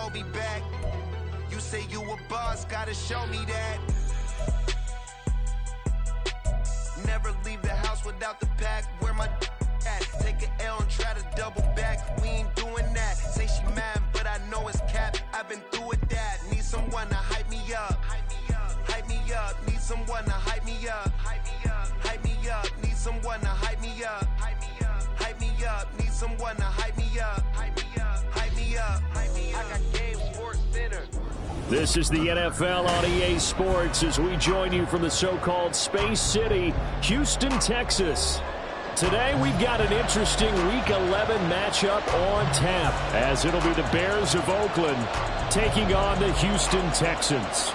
Kobe back. You say you a boss, gotta show me that. Never leave the house without the pack. Where my at? Take an L and try to double back. We ain't doing that. Say she mad, but I know it's cap. I've been through with that. Need someone to hype me up. Hype me up. Need someone to hype me up. Hype me up. Need someone to hype me up. Hype me up. Need someone to hype me up. Hype me up. Hype me up. I got Game Sports Center. This is the NFL on EA Sports as we join you from the so-called Space City, Houston, Texas. Today we've got an interesting Week 11 matchup on tap as it'll be the Bears of Oakland taking on the Houston Texans.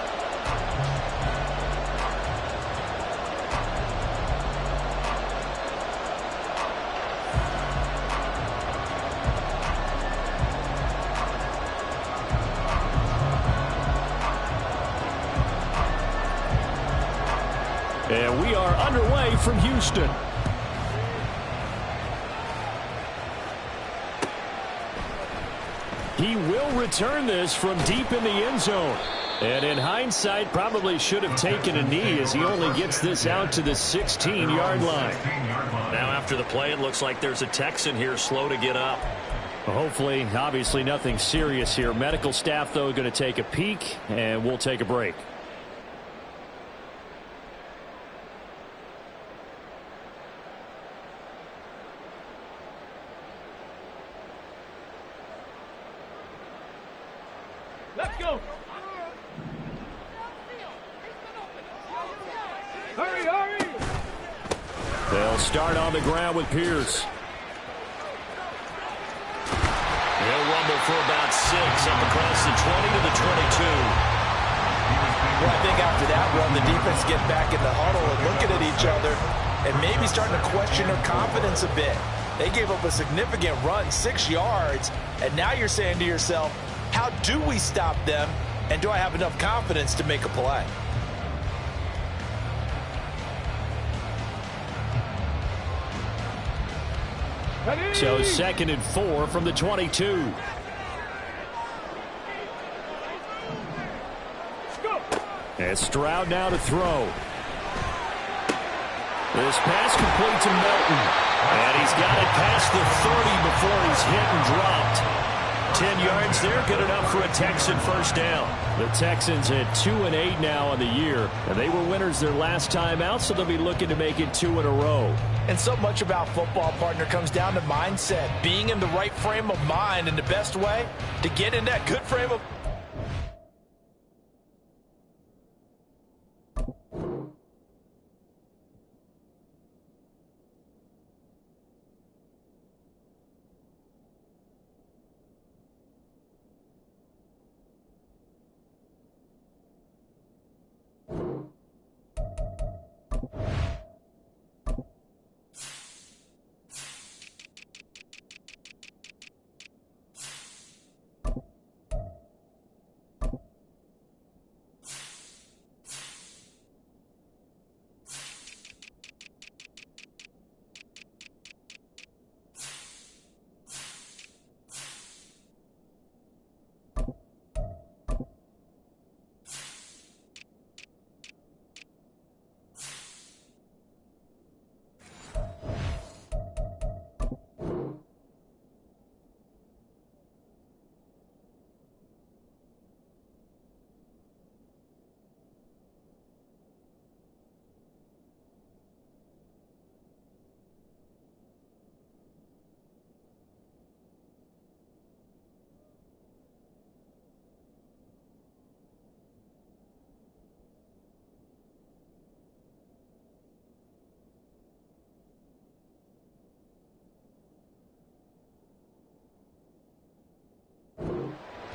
And we are underway from Houston. He will return this from deep in the end zone. And in hindsight, probably should have taken a knee as he only gets this out to the 16-yard line. Now after the play, it looks like there's a Texan here slow to get up. Hopefully, obviously nothing serious here. Medical staff, though, going to take a peek, and we'll take a break. Let's go. Hurry, hurry. They'll start on the ground with Pierce. He'll rumble for about 6 up across the 20 to the 22. Well, I think after that run, the defense get back in the huddle and looking at each other and maybe starting to question their confidence a bit. They gave up a significant run, 6 yards, and now you're saying to yourself, how do we stop them, and do I have enough confidence to make a play? So 2nd and 4 from the 22. And Stroud now to throw. This pass complete to Melton. And he's got it past the 30 before he's hit and dropped. 10 yards there, good enough for a Texan first down. The Texans at 2-8 now on the year, and they were winners their last time out, so they'll be looking to make it 2 in a row. And so much about football, partner, comes down to mindset, being in the right frame of mind, and the best way to get in that good frame of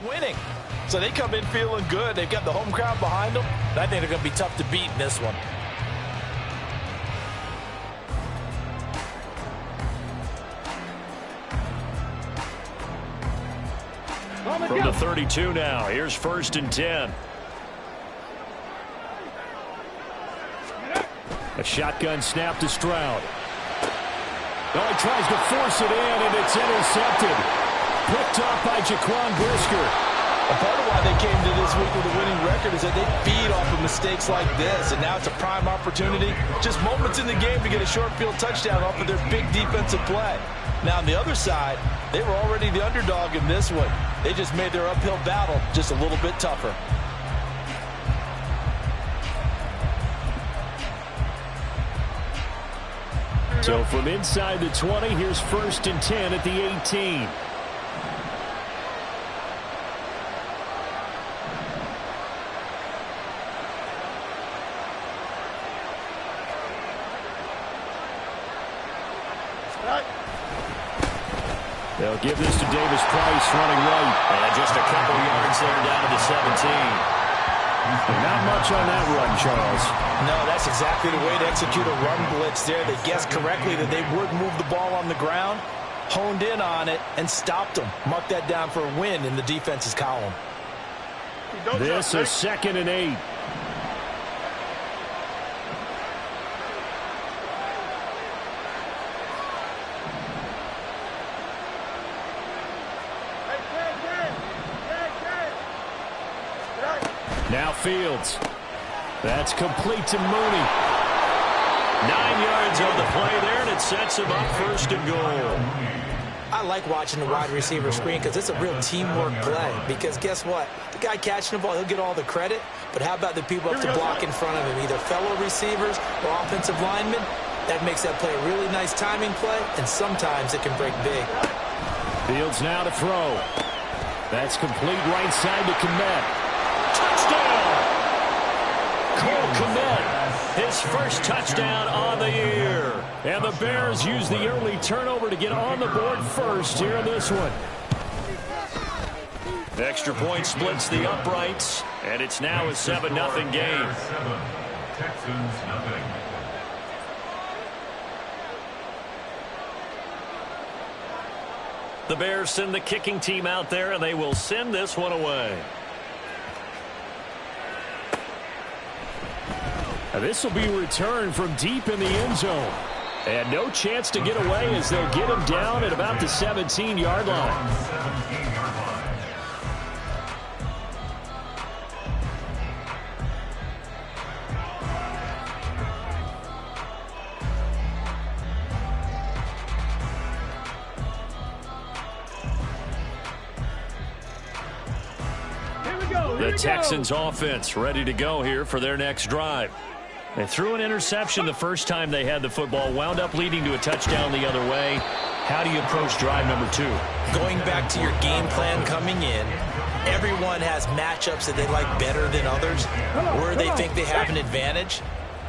winning. So they come in feeling good. They've got the home crowd behind them. And I think they're going to be tough to beat in this one. From the 32 now, here's 1st and 10. A shotgun snap to Stroud. Oh, he tries to force it in, and it's intercepted. Picked off by Jaquan Brisker. And part of why they came to this week with a winning record is that they feed off of mistakes like this, and now it's a prime opportunity, just moments in the game to get a short field touchdown off of their big defensive play. Now, on the other side, they were already the underdog in this one. They just made their uphill battle just a little bit tougher. So from inside the 20, here's 1st and 10 at the 18. They'll give this to Davis Price running right. And just a couple yards there down to the 17. Not much on that run, Charles. No, that's exactly the way to execute a run blitz there. They guessed correctly that they would move the ball on the ground, honed in on it, and stopped them. Mark that down for a win in the defense's column. This is 2nd and 8. Now Fields. That's complete to Mooney. 9 yards on the play there, and it sets him up 1st and goal. I like watching the wide receiver screen because it's a real teamwork play. Because guess what? The guy catching the ball, he'll get all the credit. But how about the people up to block in front of him, either fellow receivers or offensive linemen? That makes that play a really nice timing play, and sometimes it can break big. Fields now to throw. That's complete right side to Kmet. Touchdown! Cole Kmet, his first touchdown on the year. And the Bears use the early turnover to get on the board first here in this one. Extra point splits the uprights, and it's now a 7-0 game. Texans nothing. The Bears send the kicking team out there, and they will send this one away. Now this will be returned from deep in the end zone. And no chance to get away as they'll get him down at about the 17-yard line. The Texans offense ready to go here for their next drive. They threw an interception the first time they had the football, wound up leading to a touchdown the other way. How do you approach drive number 2? Going back to your game plan coming in, everyone has matchups that they like better than others, where they think they have an advantage.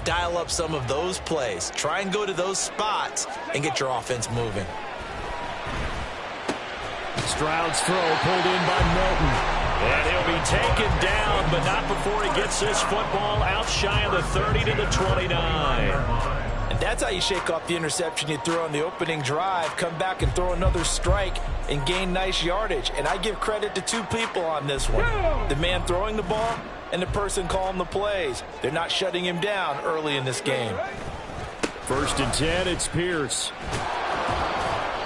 Dial up some of those plays. Try and go to those spots and get your offense moving. Stroud's throw pulled in by Melton. And he'll be taken down, but not before he gets this football out shy of the 30 to the 29. And that's how you shake off the interception you threw on the opening drive, come back and throw another strike and gain nice yardage. And I give credit to two people on this one. The man throwing the ball and the person calling the plays. They're not shutting him down early in this game. 1st and 10, it's Pierce.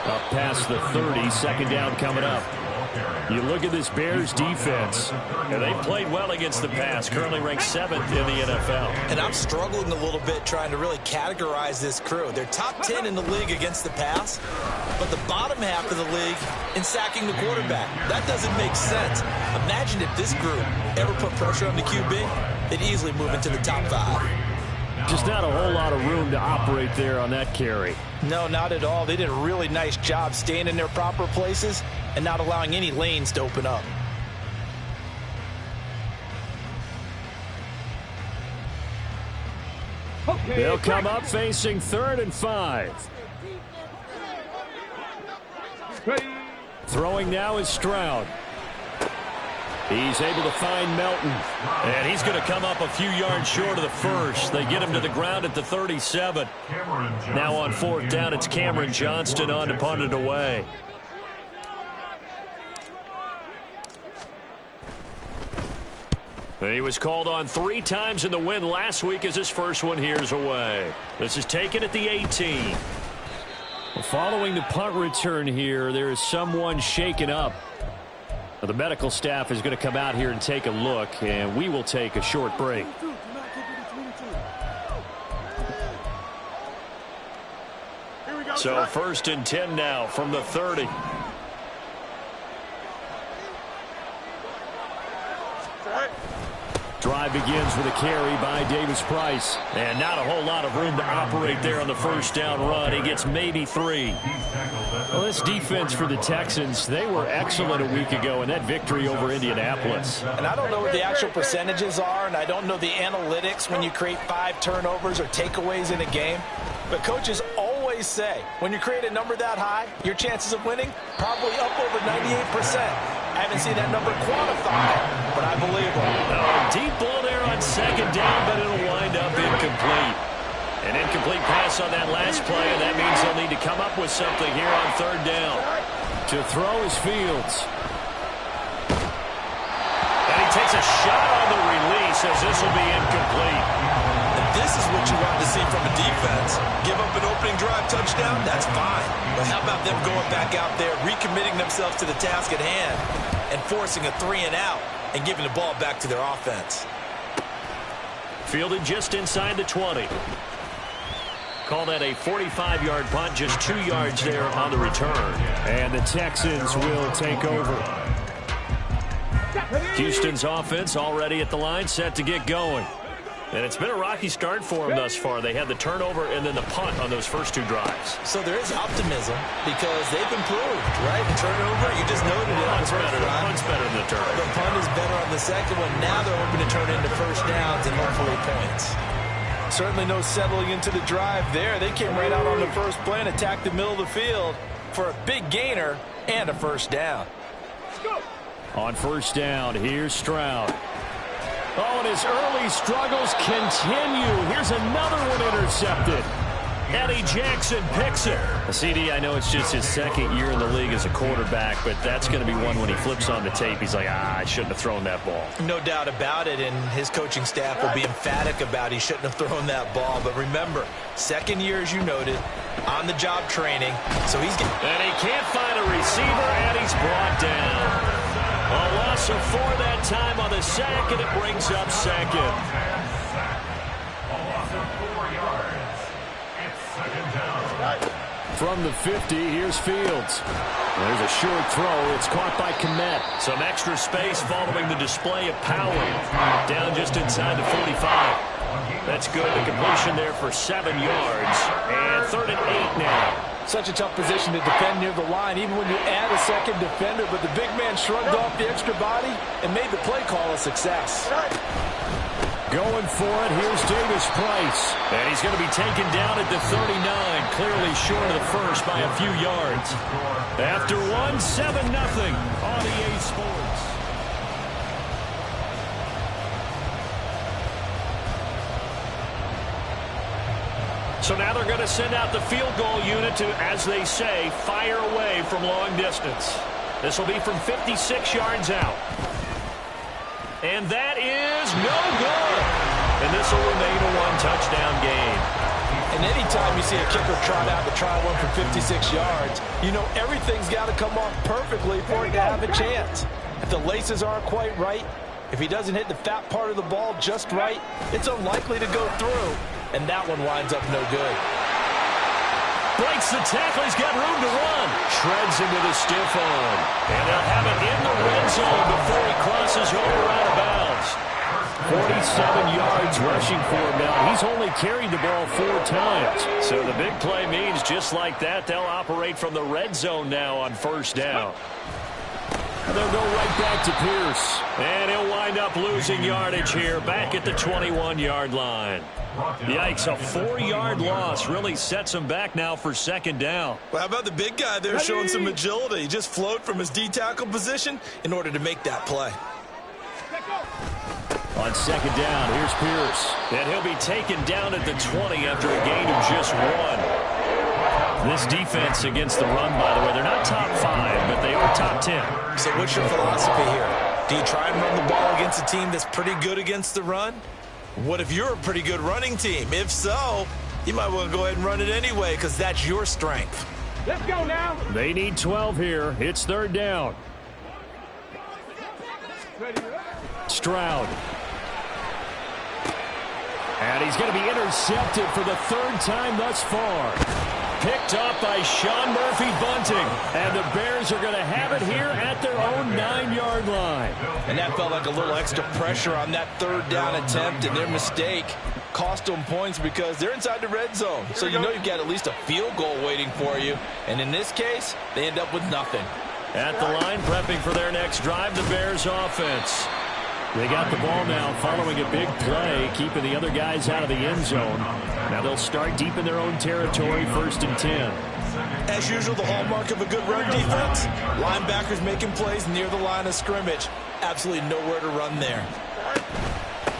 Up past the 30, 2nd down coming up. You look at this Bears defense. And they played well against the pass, currently ranked 7th in the NFL. And I'm struggling a little bit trying to really categorize this crew. They're top 10 in the league against the pass, but the bottom half of the league in sacking the quarterback. That doesn't make sense. Imagine if this group ever put pressure on the QB, they'd easily move into the top 5. Just not a whole lot of room to operate there on that carry. No, not at all. They did a really nice job staying in their proper places and not allowing any lanes to open up. They'll come up facing 3rd and 5. Throwing now is Stroud. He's able to find Melton. And he's going to come up a few yards short of the first. They get him to the ground at the 37. Now on 4th down, it's Cameron Johnston on to punt it away. He was called on 3 times in the win last week as his first one here's away. This is taken at the 18. Following the punt return here, there is someone shaken up. The medical staff is going to come out here and take a look, and we will take a short break. So 1st and 10 now from the 30. Drive begins with a carry by Davis-Price. And not a whole lot of room to operate there on the first down run. He gets maybe 3. Well, this defense for the Texans, they were excellent a week ago in that victory over Indianapolis. And I don't know what the actual percentages are, and I don't know the analytics when you create 5 turnovers or takeaways in a game. But coaches always say, when you create a number that high, your chances of winning probably up over 98%. I haven't seen that number quantified, but I believe them. Deep ball there on 2nd down, but it'll wind up incomplete. An incomplete pass on that last play, and that means they'll need to come up with something here on 3rd down. To throw is Fields. And he takes a shot on the release as this will be incomplete. And this is what you want to see from a defense. Give up an opening drive touchdown, that's fine. But how about them going back out there, recommitting themselves to the task at hand, and forcing a 3-and-out and giving the ball back to their offense. Fielded just inside the 20. Call that a 45-yard punt, just 2 yards there on the return. And the Texans will take over. Houston's offense already at the line, set to get going. And it's been a rocky start for them thus far. They had the turnover and then the punt on those first 2 drives. So there is optimism because they've improved, right? The turnover, you just noted it. Punt's better than the turnover. The punt is better on the second one. Now they're hoping to turn it into first downs and hopefully points. Certainly no settling into the drive there. They came right out on the first play and attacked the middle of the field for a big gainer and a first down. On 1st down, here's Stroud. Oh, and his early struggles continue. Here's another one intercepted. Eddie Jackson picks it. CD, I know it's just his 2nd year in the league as a quarterback, but that's going to be one when he flips on the tape. He's like, I shouldn't have thrown that ball. No doubt about it, and his coaching staff will be emphatic about he shouldn't have thrown that ball. But remember, 2nd year, as you noted, on-the-job training. So he's getting... And he can't find a receiver, and he's brought down. A loss of 4 that time on the sack, and it brings up 2nd. A loss of 4 yards. It's 2nd down. From the 50, here's Fields. There's a short throw. It's caught by Kmet. Some extra space following the display of power. Down just inside the 45. That's good. The completion there for 7 yards. And 3rd and 8 now. Such a tough position to defend near the line, even when you add a second defender. But the big man shrugged off the extra body and made the play call a success. Going for it, here's Davis-Price. And he's going to be taken down at the 39, clearly short of the first by a few yards. After 1, 7-0 on EA Sports. So now they're going to send out the field goal unit to, as they say, fire away from long distance. This will be from 56 yards out. And that is no good. And this will remain a 1-touchdown game. And anytime you see a kicker trot out the try one from 56 yards, you know everything's got to come off perfectly for it to have a chance. If the laces aren't quite right, if he doesn't hit the fat part of the ball just right, it's unlikely to go through. And that one winds up no good. Breaks the tackle. He's got room to run. Shreds into the stiff arm. And they'll have it in the red zone before he crosses over out of bounds. 47 yards rushing for him now. He's only carried the ball 4 times. So the big play means just like that, they'll operate from the red zone now on 1st down. And they'll go right back to Pierce. And he'll wind up losing yardage here back at the 21-yard line. Yikes, a 4-yard loss really sets him back now for 2nd down. Well, how about the big guy there showing some agility? He just flowed from his D-tackle position in order to make that play. On 2nd down, here's Pierce. And he'll be taken down at the 20 after a gain of just 1. This defense against the run, by the way, they're not top 5, but they are top 10. So what's your philosophy here? Do you try and run the ball against a team that's pretty good against the run? What if you're a pretty good running team? If so, you might want to go ahead and run it anyway because that's your strength. Let's go now. They need 12 here. It's 3rd down. Stroud. And he's going to be intercepted for the third time thus far. Picked up by Sean Murphy-Bunting. And the Bears are going to have it here at their own 9-yard line. And that felt like a little extra pressure on that third down attempt, and their mistake cost them points because they're inside the red zone. So you know you've got at least a field goal waiting for you. And in this case, they end up with nothing. At the line, prepping for their next drive, the Bears offense. They got the ball now following a big play, keeping the other guys out of the end zone. Now they'll start deep in their own territory, 1st and 10. As usual, the hallmark of a good run defense, linebackers making plays near the line of scrimmage. Absolutely nowhere to run there.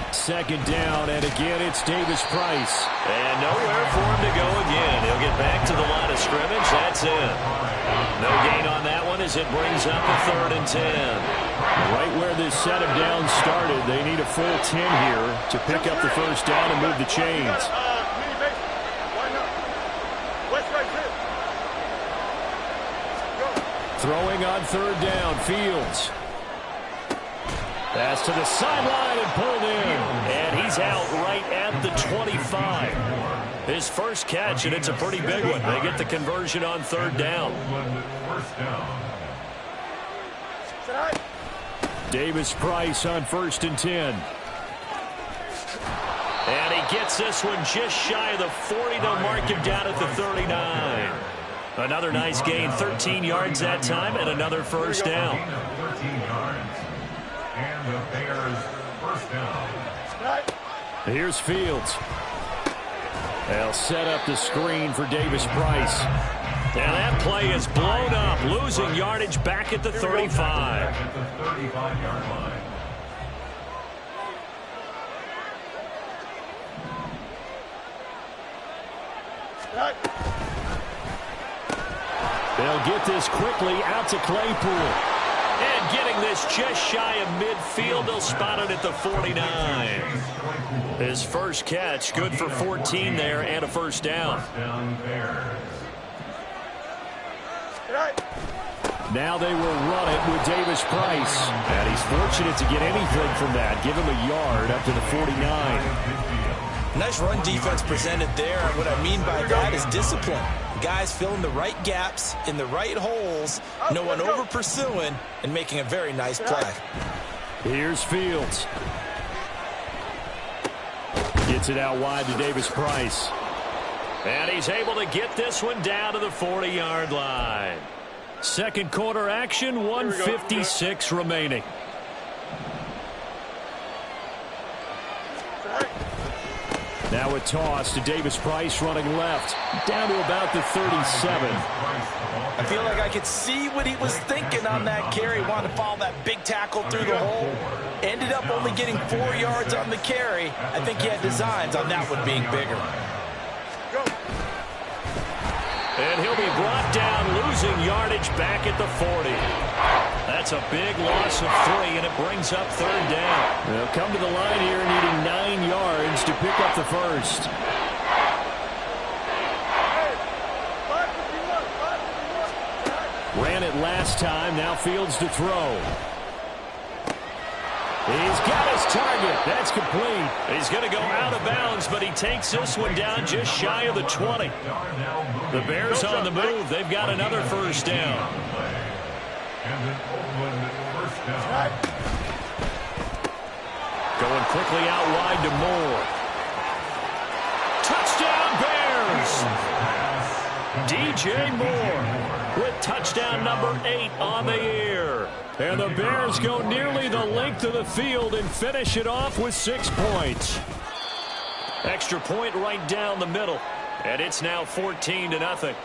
2nd down, and again it's Davis Price. And nowhere for him to go again. He'll get back to the line of scrimmage. That's it. No gain on that one as it brings up a 3rd and 10. Right where this set of downs started, they need a full 10 here to pick up the 1st down and move the chains. Throwing on 3rd down, Fields. Pass to the sideline and pulled in. And he's out right at the 25. His first catch, and it's a pretty big one. They get the conversion on 3rd down. Davis Price on 1st and 10. And he gets this one just shy of the 40. They'll mark him down at the 39. Another nice gain, 13 yards that time, and another 1st down. 13 yards. And the Bears 1st down. Here's Fields. They'll set up the screen for Davis Price. And that play is blown up, losing yardage back at the 35. At the 35-yard line. They'll get this quickly out to Claypool. And getting this just shy of midfield, they'll spot it at the 49. His first catch, good for 14 there and a 1st down. Now they will run it with Davis Price. And he's fortunate to get anything from that. Give him a yard up to the 49. Nice run defense presented there. And what I mean by that is discipline. Guys filling the right gaps in the right holes. No one over pursuing and making a very nice play. Here's Fields. Gets it out wide to Davis Price. And he's able to get this one down to the 40-yard line. Second quarter action, 1:56 remaining. Now a toss to Davis Price running left. Down to about the 37. I feel like I could see what he was thinking on that carry. Wanted to follow that big tackle through the hole. Ended up only getting 4 yards on the carry. I think he had designs on that one being bigger. And he'll be brought down, losing yardage back at the 40. That's a big loss of 3, and it brings up 3rd down. They'll come to the line here needing 9 yards to pick up the 1st. Ran it last time, now Fields to throw. He's got his target. That's complete. He's going to go out of bounds, but he takes this one down just shy of the 20. The Bears on the move. They've got another 1st down. Going quickly out wide to Moore. Touchdown Bears! DJ Moore with touchdown number 8 on the year. And the Bears go nearly the length of the field and finish it off with 6 points. Extra point right down the middle. And it's now 14-0.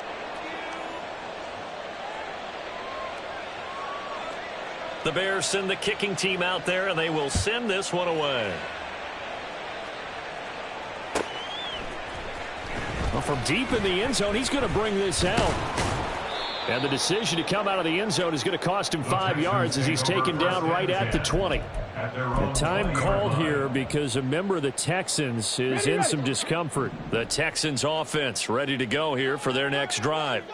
The Bears send the kicking team out there, and they will send this one away. Well, from deep in the end zone, he's going to bring this out. And the decision to come out of the end zone is going to cost him 5 yards as he's taken down right at the 20. And time called here because a member of the Texans is in some discomfort. The Texans offense ready to go here for their next drive.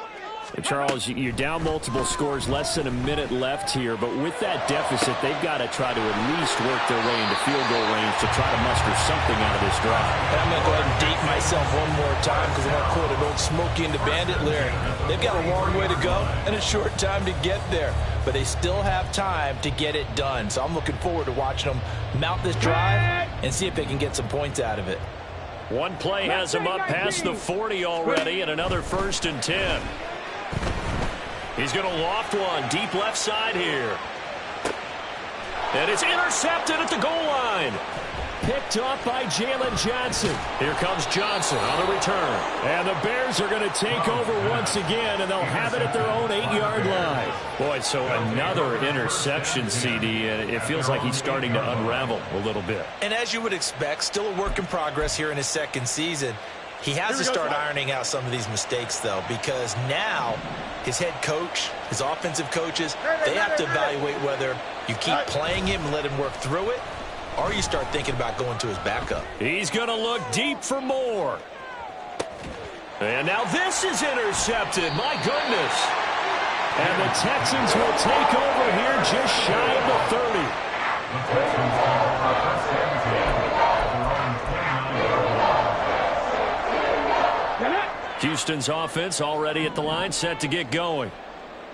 Charles, you're down multiple scores, less than a minute left here, but with that deficit, they've got to try to at least work their way into field goal range to try to muster something out of this drive. And I'm going to go ahead and date myself one more time because I want to quote an old Smokey and the Bandit lyric. They've got a long way to go and a short time to get there, but they still have time to get it done. So I'm looking forward to watching them mount this drive and see if they can get some points out of it. One play has him up past the 40 already, and another 1st and 10. He's going to loft one deep left side here. And it's intercepted at the goal line. Picked off by Jalen Johnson. Here comes Johnson on the return. And the Bears are going to take over once again, and they'll have it at their own 8-yard line. Boy, so another interception, CD, and it feels like he's starting to unravel a little bit. And as you would expect, still a work in progress here in his second season. He has to start ironing out some of these mistakes, though, because now his head coach, his offensive coaches, they have to evaluate whether you keep playing him and let him work through it, or you start thinking about going to his backup. He's going to look deep for more. And now this is intercepted. My goodness. And the Texans will take over here just shy of the 30. The Texans are first and 10. Houston's offense already at the line, set to get going.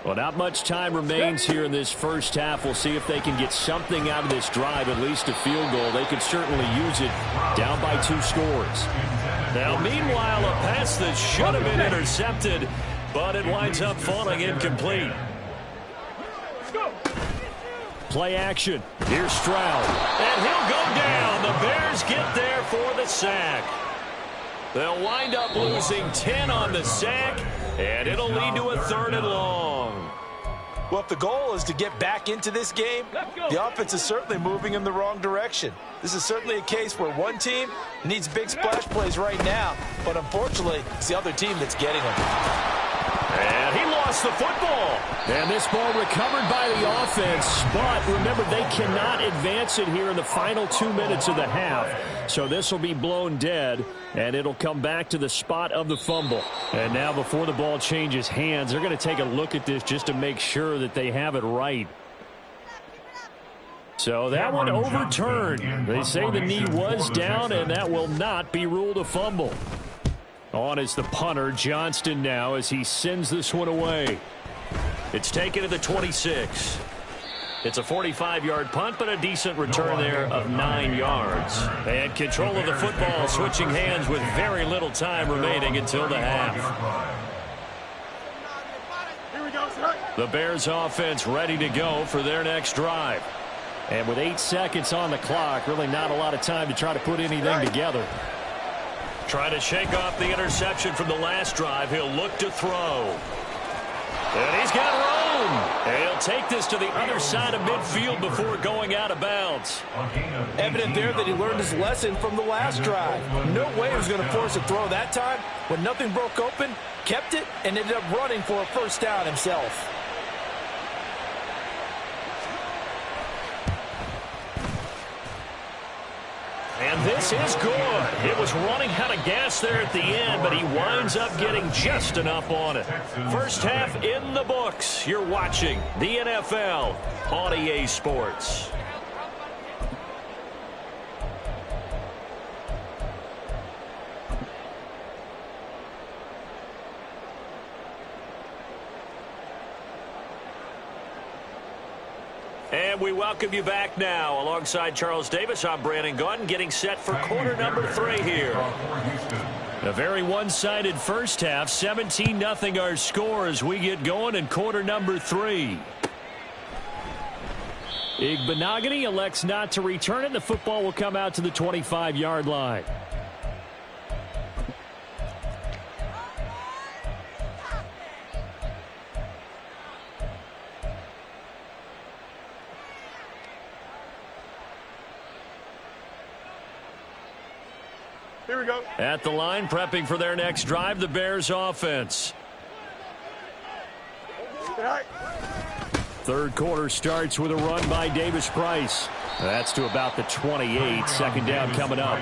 Well, not much time remains here in this first half. We'll see if they can get something out of this drive, at least a field goal. They could certainly use it down by 2 scores. Now, meanwhile, a pass that should have been intercepted, but it winds up falling incomplete. Play action. Here's Stroud. And he'll go down. The Bears get there for the sack. They'll wind up losing 10 on the sack, and it'll lead to a 3rd and long. Well, if the goal is to get back into this game, the offense is certainly moving in the wrong direction. This is certainly a case where one team needs big splash plays right now, but unfortunately, it's the other team that's getting them. And he lost the football. And this ball recovered by the offense, but remember, they cannot advance it here in the final 2 minutes of the half. So this will be blown dead, and it'll come back to the spot of the fumble. And now before the ball changes hands, they're going to take a look at this just to make sure that they have it right. So that one overturned. They say the knee was down, and that will not be ruled a fumble. On is the punter, Johnston, now as he sends this one away. It's taken to the 26. It's a 45-yard punt, but a decent return there of 9 yards. And control of the football switching hands with very little time remaining until the half. The Bears offense ready to go for their next drive. And with 8 seconds on the clock, really not a lot of time to try to put anything together. Trying to shake off the interception from the last drive. He'll look to throw. And he's got room. And he'll take this to the other side of midfield before going out of bounds. Evident there that he learned his lesson from the last drive. No way he was going to force a throw that time. When nothing broke open, kept it, and ended up running for a 1st down himself. And this is good. It was running out of gas there at the end, but he winds up getting just enough on it. First half in the books. You're watching the NFL on EA Sports. And we welcome you back now. Alongside Charles Davis, I'm Brandon Gaudin, getting set for quarter number 3 here. A very one-sided first half. 17-0 our score as we get going in quarter number 3. Igbenogany elects not to return it. The football will come out to the 25-yard line. Here we go. At the line, prepping for their next drive, the Bears offense. Third quarter starts with a run by Davis Price. That's to about the 28. Second down coming up.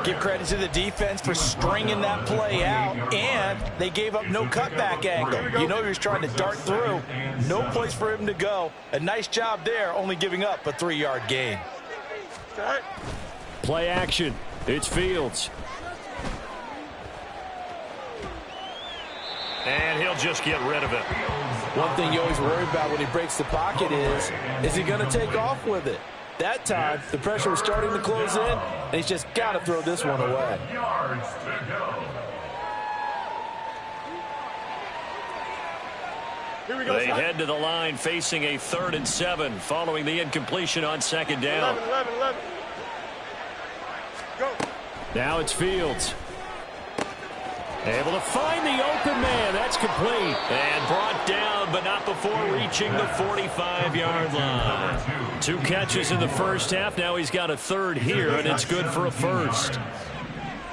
Give credit to the defense for stringing that play out, and they gave up no cutback angle. You know he was trying to dart through. No place for him to go. A nice job there, only giving up a 3-yard gain. Play action. It's Fields. And he'll just get rid of it. One thing you always worry about when he breaks the pocket is he going to take off with it? That time, the pressure was starting to close in, and he's just got to throw this one away. They head to the line facing a 3rd and 7 following the incompletion on second down. 11. Go. Now it's Fields. Able to find the open man. That's complete. And brought down, but not before reaching the 45-yard line. 2 catches in the first half. Now he's got a 3rd here, and it's good for a 1st.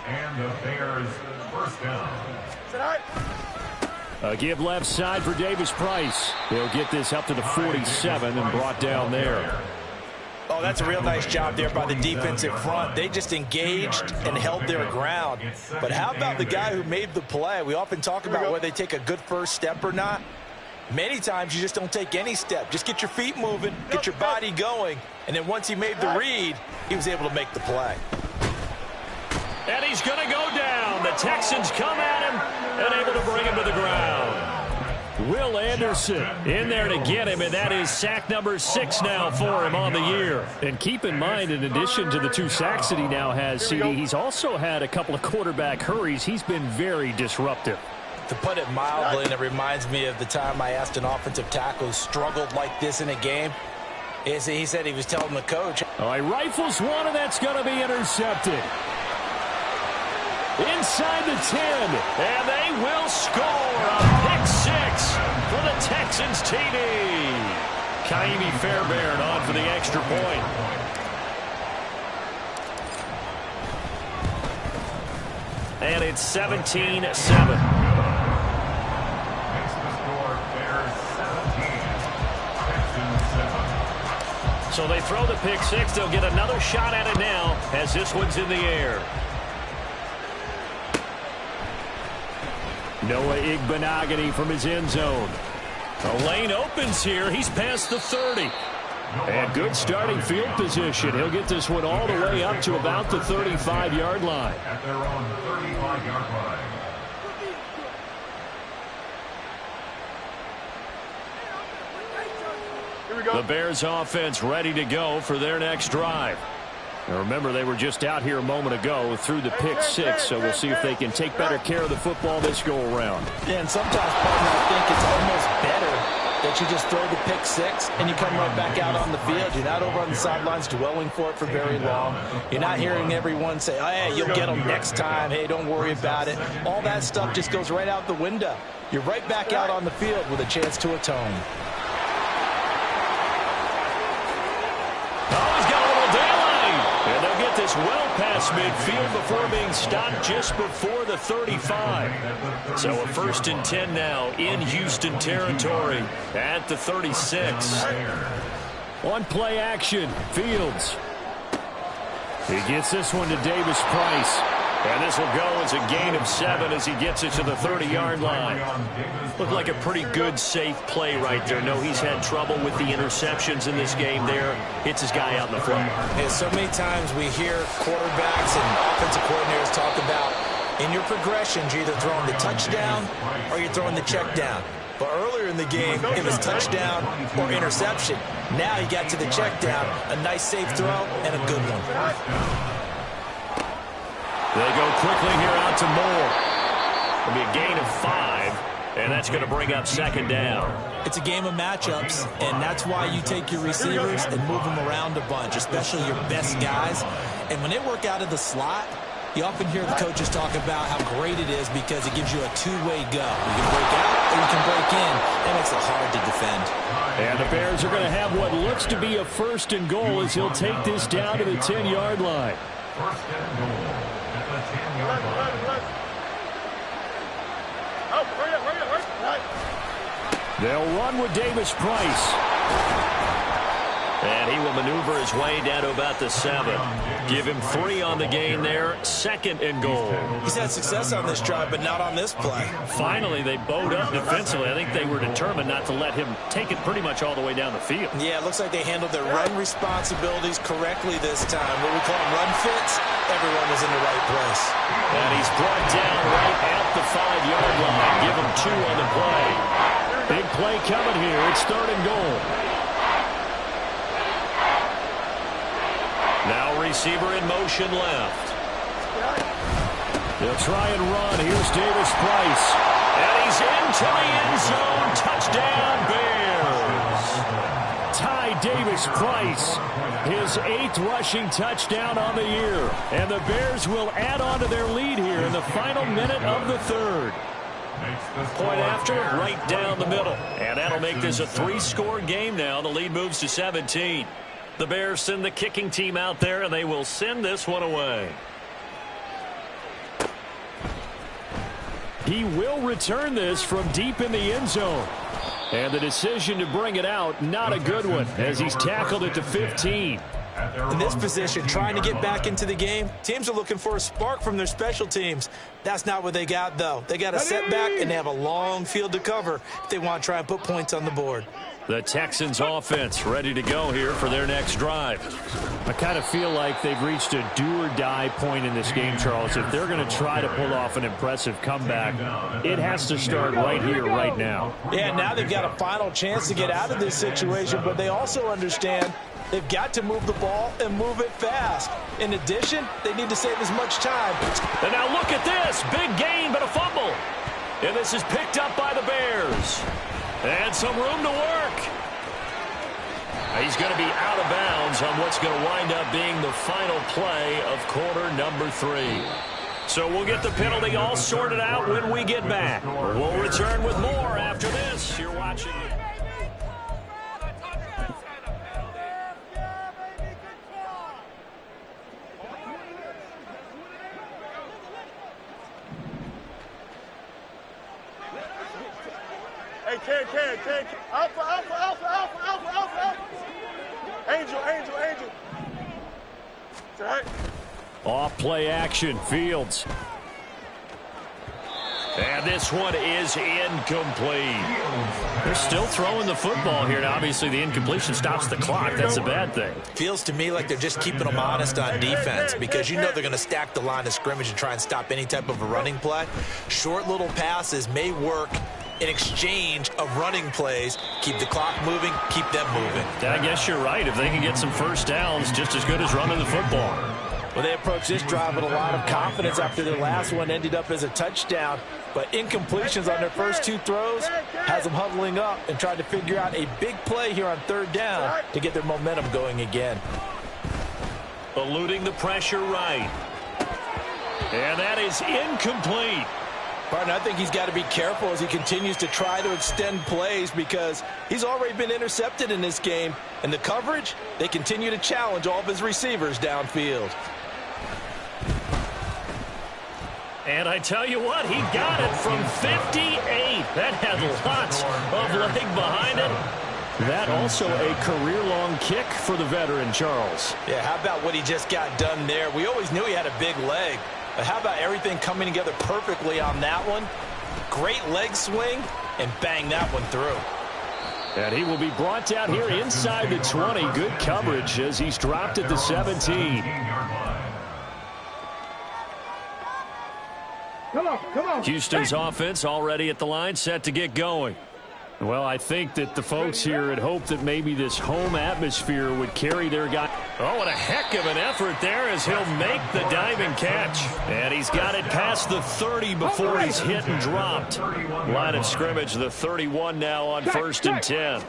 And the Bears first down. A give left side for Davis Price. He'll get this up to the 47 and brought down there. Oh, that's a real nice job there by the defensive front. They just engaged and held their ground. But how about the guy who made the play? We often talk about whether they take a good first step or not. Many times you just don't take any step. Just get your feet moving, get your body going, and then once he made the read, he was able to make the play. And he's going to go down. The Texans come at him and able to bring him to the ground. Will Anderson in there to get him, and that is sack number 6 now for him on the year. And keep in mind, in addition to the 2 sacks that he now has, CD, he's also had a couple of quarterback hurries. He's been very disruptive. To put it mildly, and it reminds me of the time I asked an offensive tackle who struggled like this in a game. He said he was telling the coach. All right, rifles one, and that's going to be intercepted. Inside the 10. And they will score a pick 6 for the Texans TD. Kaimi Fairbairn on for the extra point. And it's 17-7. So they throw the pick 6. They'll get another shot at it now as this one's in the air. Noah Igbenogany from his end zone. The lane opens here. He's past the 30. And good starting field position. He'll get this one all the way up to about the 35-yard line. At their own 35-yard line. Here we go. The Bears offense ready to go for their next drive. Now remember, they were just out here a moment ago through the pick 6, so we'll see if they can take better care of the football this go-around. Yeah, and sometimes, partner, I think it's almost better that you just throw the pick 6 and you come right back out on the field. You're not over on the sidelines dwelling for it for very long. You're not hearing everyone say, oh, hey, you'll get them next time. Hey, don't worry about it. All that stuff just goes right out the window. You're right back out on the field with a chance to atone. And they'll get this well past midfield before being stopped just before the 35. So a 1st and 10 now in Houston territory at the 36. On play action, Fields. He gets this one to Davis Price. And this will go as a gain of 7 as he gets it to the 30-yard line. Looked like a pretty good, safe play right there. No, he's had trouble with the interceptions in this game there. Hits his guy out in the front. Yeah, so many times we hear quarterbacks and offensive coordinators talk about in your progressions, you're either throwing the touchdown or you're throwing the check down. But earlier in the game, it was touchdown or interception. Now he got to the check down, a nice safe throw, and a good one. They go quickly here out to Moore. It'll be a gain of 5, and that's going to bring up 2nd down. It's a game of matchups, and that's why you take your receivers and move them around a bunch, especially your best guys. And when they work out of the slot, you often hear the coaches talk about how great it is because it gives you a two-way go. You can break out or you can break in. That makes it hard to defend. And the Bears are going to have what looks to be a 1st and goal as he'll take this down to the 10-yard line. 1st and goal. At the 10-yard line. They'll run with Davis Price. And he will maneuver his way down to about the 7. Give him 3 on the gain there. 2nd and goal. He's had success on this drive, but not on this play. Finally, they bowed up defensively. I think they were determined not to let him take it pretty much all the way down the field. Yeah, it looks like they handled their run responsibilities correctly this time. What we call them run fits, everyone was in the right place. And he's brought down right at the 5-yard line. Give him 2 on the play. Big play coming here. It's 3rd and goal. Now receiver in motion left. They'll try and run. Here's Davis Price. And he's into the end zone. Touchdown, Bears. Ty Davis Price, his 8th rushing touchdown on the year. And the Bears will add on to their lead here in the final minute of the 3rd. Point after, right down the middle. And that'll make this a 3-score game now. The lead moves to 17. The Bears send the kicking team out there, and they will send this one away. He will return this from deep in the end zone. And the decision to bring it out, not a good one, as he's tackled at the 15. In this position, trying to get back into the game, teams are looking for a spark from their special teams. That's not what they got, though. They got a setback, and they have a long field to cover if they want to try and put points on the board. The Texans offense ready to go here for their next drive. I kind of feel like they've reached a do-or-die point in this game, Charles. If they're going to try to pull off an impressive comeback, it has to start right here, right now. Yeah, now they've got a final chance to get out of this situation, but they also understand they've got to move the ball and move it fast. In addition, they need to save as much time. And now look at this. Big gain, but a fumble. And this is picked up by the Bears. And some room to work. He's going to be out of bounds on what's going to wind up being the final play of quarter number 3. So we'll get the penalty all sorted out when we get back. We'll return with more after this. You're watching. Hey, Ken. Alpha. Angel. It's all right. Off play action, Fields. And this one is incomplete. They're still throwing the football here. Now, obviously, the incompletion stops the clock. That's a bad thing. Feels to me like they're just keeping them honest on defense because you know they're going to stack the line of scrimmage and try and stop any type of a running play. Short little passes may work in exchange of running plays. Keep the clock moving, keep them moving. I guess you're right. If they can get some first downs, just as good as running the football. Well, they approached this drive with a lot of confidence after their last one ended up as a touchdown. But incompletions on their first 2 throws has them huddling up and trying to figure out a big play here on 3rd down to get their momentum going again. Eluding the pressure right. And that is incomplete. Partner, I think he's got to be careful as he continues to try to extend plays because he's already been intercepted in this game. And the coverage, they continue to challenge all of his receivers downfield. And I tell you what, he got it from 58. That had lots of leg behind it. That also a career-long kick for the veteran, Charles. Yeah, how about what he just got done there? We always knew he had a big leg. But how about everything coming together perfectly on that one? Great leg swing, and bang that one through. And he will be brought down here inside the 20. Good coverage as he's dropped at the 17. Come on. Houston's offense already at the line, set to get going. Well, I think that the folks here had hoped that maybe this home atmosphere would carry their guy. Oh, what a heck of an effort there as he'll make the diving catch. And he's got it past the 30 before he's hit and dropped. Line of scrimmage, the 31 now on 1st and 10.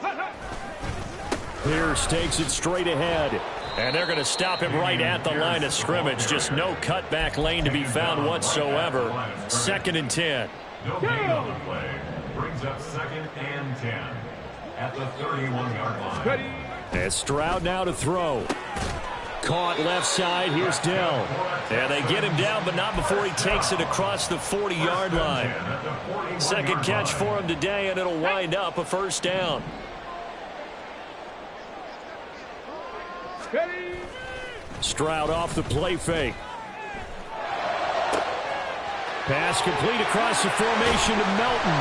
Pierce takes it straight ahead. And they're going to stop him right at the line of scrimmage. Just no cutback lane to be found whatsoever. 2nd and 10. No gain on the play. Brings up 2nd and 10 at the 31-yard line. And Stroud now to throw. Caught left side. Here's Dell. And they get him down, but not before he takes it across the 40-yard line. Second catch for him today, and it'll wind up a first down. Stroud off the play fake. Pass complete across the formation to Melton.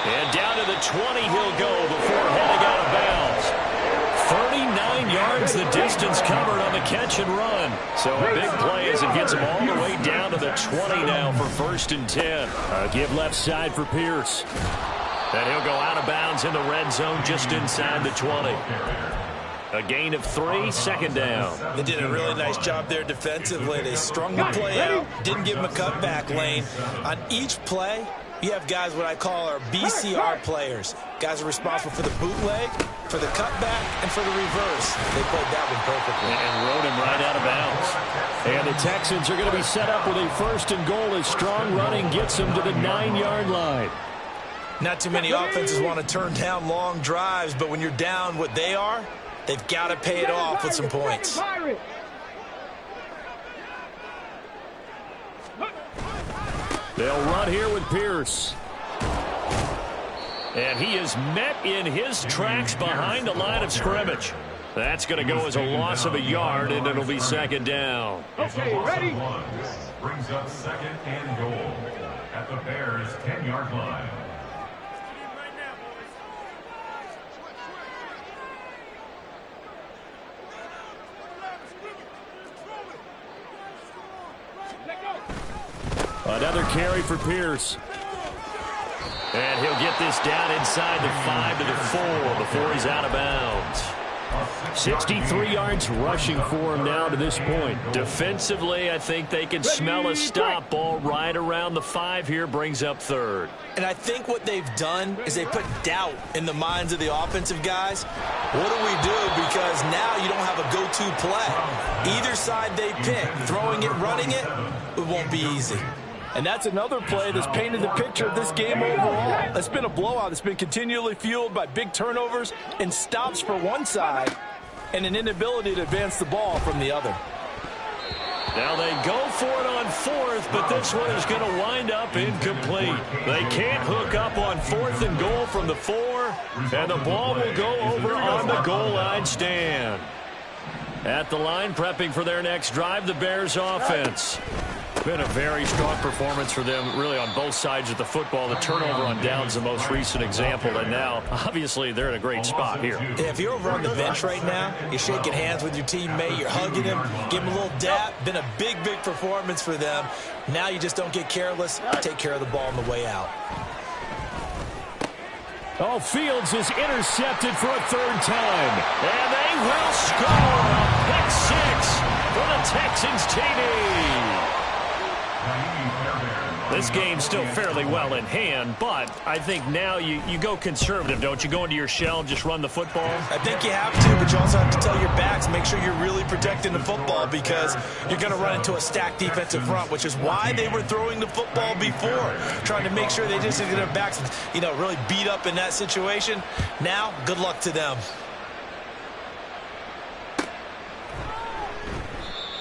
And down to the 20 he'll go before heading out of bounds. 39 yards the distance covered on the catch and run. So a big play as it gets him all the way down to the 20 now for 1st and 10. Give left side for Pierce. And he'll go out of bounds in the red zone just inside the 20. A gain of 3, second down. They did a really nice job there defensively. They strung the play out, didn't give him a cutback lane. On each play, you have guys what I call our BCR players. Guys are responsible for the bootleg, for the cutback, and for the reverse. They played that one perfectly. And rode him right out of bounds. And the Texans are going to be set up with a 1st and goal as strong running gets them to the 9-yard line. Not too many offenses want to turn down long drives, but when you're down what they are, they've got to pay it off with some points. They'll run here with Pierce. And he is met in his tracks behind the line of scrimmage. That's going to go as a loss of a yard, and it'll be second down. Okay, ready? Brings up 2nd and goal at the Bears' 10-yard line. Another carry for Pierce. And he'll get this down inside the 5 to the 4 before he's out of bounds. 63 yards rushing for him now to this point. Defensively, I think they can smell a stop. Ball right around the 5 here, brings up 3rd. And I think what they've done is they put doubt in the minds of the offensive guys. What do we do? Because now you don't have a go-to play. Either side they pick, throwing it, running it, it won't be easy. And that's another play that's painted the picture of this game overall. It's been a blowout. It's been continually fueled by big turnovers and stops for one side and an inability to advance the ball from the other. Now they go for it on 4th, but this one is going to wind up incomplete. They can't hook up on 4th and goal from the 4, and the ball will go over on the goal line stand. At the line, prepping for their next drive, the Bears offense. Been a very strong performance for them, really, on both sides of the football. The turnover on downs, the most recent example, and now, obviously, they're in a great spot here. Yeah, if you're over on the bench right now, you're shaking hands with your teammate, you're hugging him, give him a little dap. Been a big, big performance for them. Now you just don't get careless. Take care of the ball on the way out. Oh, Fields is intercepted for a 3rd time. And they will score a pick 6 for the Texans TD. This game's still fairly well in hand, but I think now you go conservative, don't you? Go into your shell and just run the football? I think you have to, but you also have to tell your backs, make sure you're really protecting the football because you're going to run into a stacked defensive front, which is why they were throwing the football before, trying to make sure they just get their backs, really beat up in that situation. Now, good luck to them.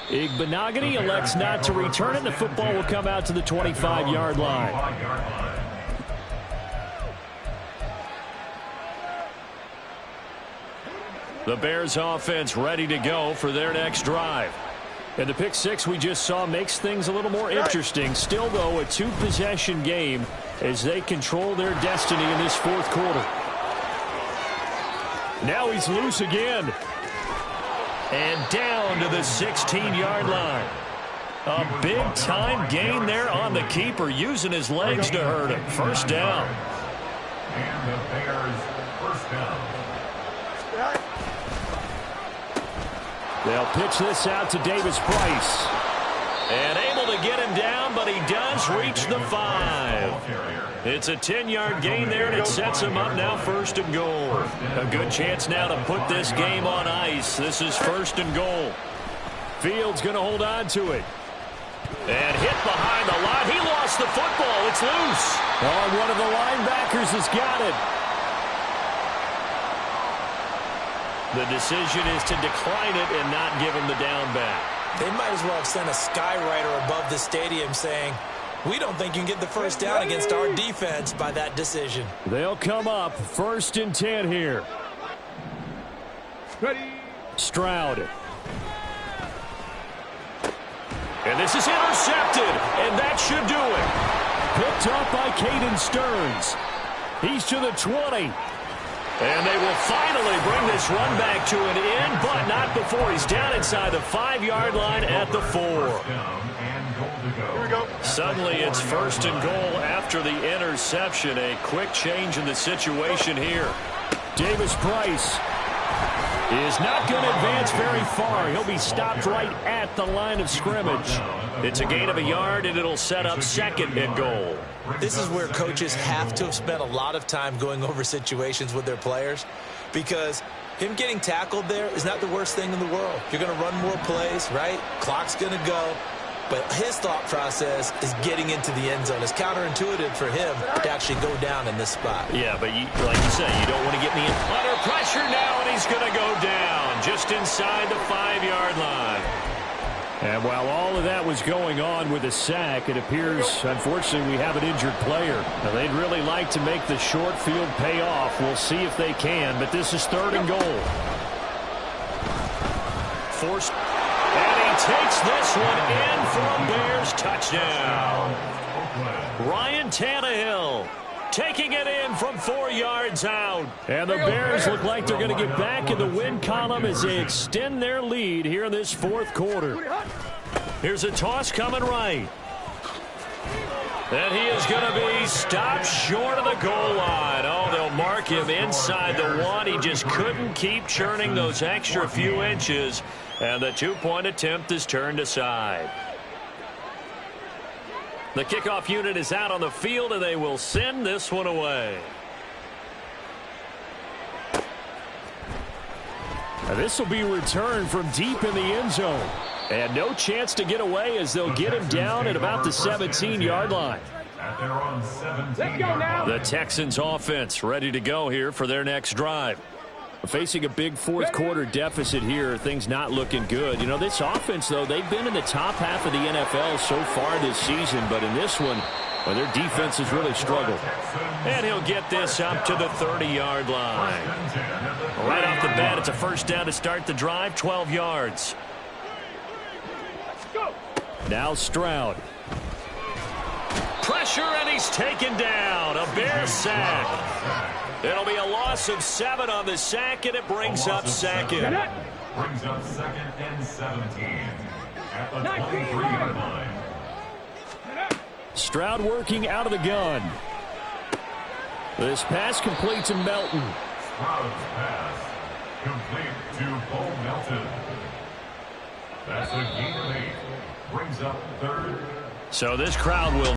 Igbenogany elects not to return it. The football will come out to the 25-yard line. The Bears offense ready to go for their next drive. And the pick 6 we just saw makes things a little more interesting. Still, though, a 2-possession game as they control their destiny in this 4th quarter. Now he's loose again. And down to the 16-yard line. A big-time gain there on the keeper, using his legs to hurt him. First down. And the Bears first down. They'll pitch this out to Davis Price. And able to get him down, but he does reach the 5. It's a 10-yard gain there, and it sets him up now 1st and goal. A good chance now to put this game on ice. This is 1st and goal. Fields going to hold on to it. And hit behind the line. He lost the football. It's loose. Oh, one of the linebackers has got it. The decision is to decline it and not give him the down back. They might as well have sent a skywriter above the stadium saying, we don't think you can get the first down against our defense by that decision. They'll come up 1st and 10 here. Ready. Stroud. And this is intercepted, and that should do it. Picked up by Caden Stearns. He's to the 20. And they will finally bring this run back to an end, but not before he's down inside the 5-yard line at the 4. Here we go. Suddenly it's 1st and goal after the interception. A quick change in the situation here. Davis Price is not going to advance very far. He'll be stopped right at the line of scrimmage. It's a gain of a yard, and it'll set up 2nd and goal. This is where coaches have to have spent a lot of time going over situations with their players, because him getting tackled there is not the worst thing in the world. You're going to run more plays, right? Clock's going to go. But his thought process is getting into the end zone. It's counterintuitive for him to actually go down in this spot. Yeah, but like you say, you don't want to get under pressure now, and he's going to go down just inside the 5-yard line. And while all of that was going on with a sack, it appears, unfortunately, we have an injured player. Now, they'd really like to make the short field pay off. We'll see if they can, but this is 3rd and goal. Forced. And he takes this one in for a Bears touchdown. Ryan Tannehill taking it in from 4 yards out. And the Bears look like they're going to get back in the win column as they extend their lead here in this 4th quarter. Here's a toss coming right. And he is going to be stopped short of the goal line. Oh, they'll mark him inside the 1. He just couldn't keep churning those extra few inches. And the 2-point attempt is turned aside. The kickoff unit is out on the field, and they will send this one away. This will be returned from deep in the end zone. And no chance to get away as they'll get him down at about the 17-yard line. Let's go now. The Texans offense ready to go here for their next drive. Facing a big 4th quarter deficit here, things not looking good. You know, this offense, though, they've been in the top half of the NFL so far this season, but in this one, well, their defense has really struggled. And he'll get this up to the 30-yard line. Right off the bat, it's a 1st down to start the drive, 12 yards. Now Stroud. Pressure, and he's taken down. A Bear sack. It'll be a loss of 7 on the sack, and it brings up 2nd. Brings up 2nd and 17 at the 23-yard line. Stroud working out of the gun. This pass complete to Melton. Stroud's pass complete to Paul Melton. That's a gain of 8. Brings up 3rd. So this crowd will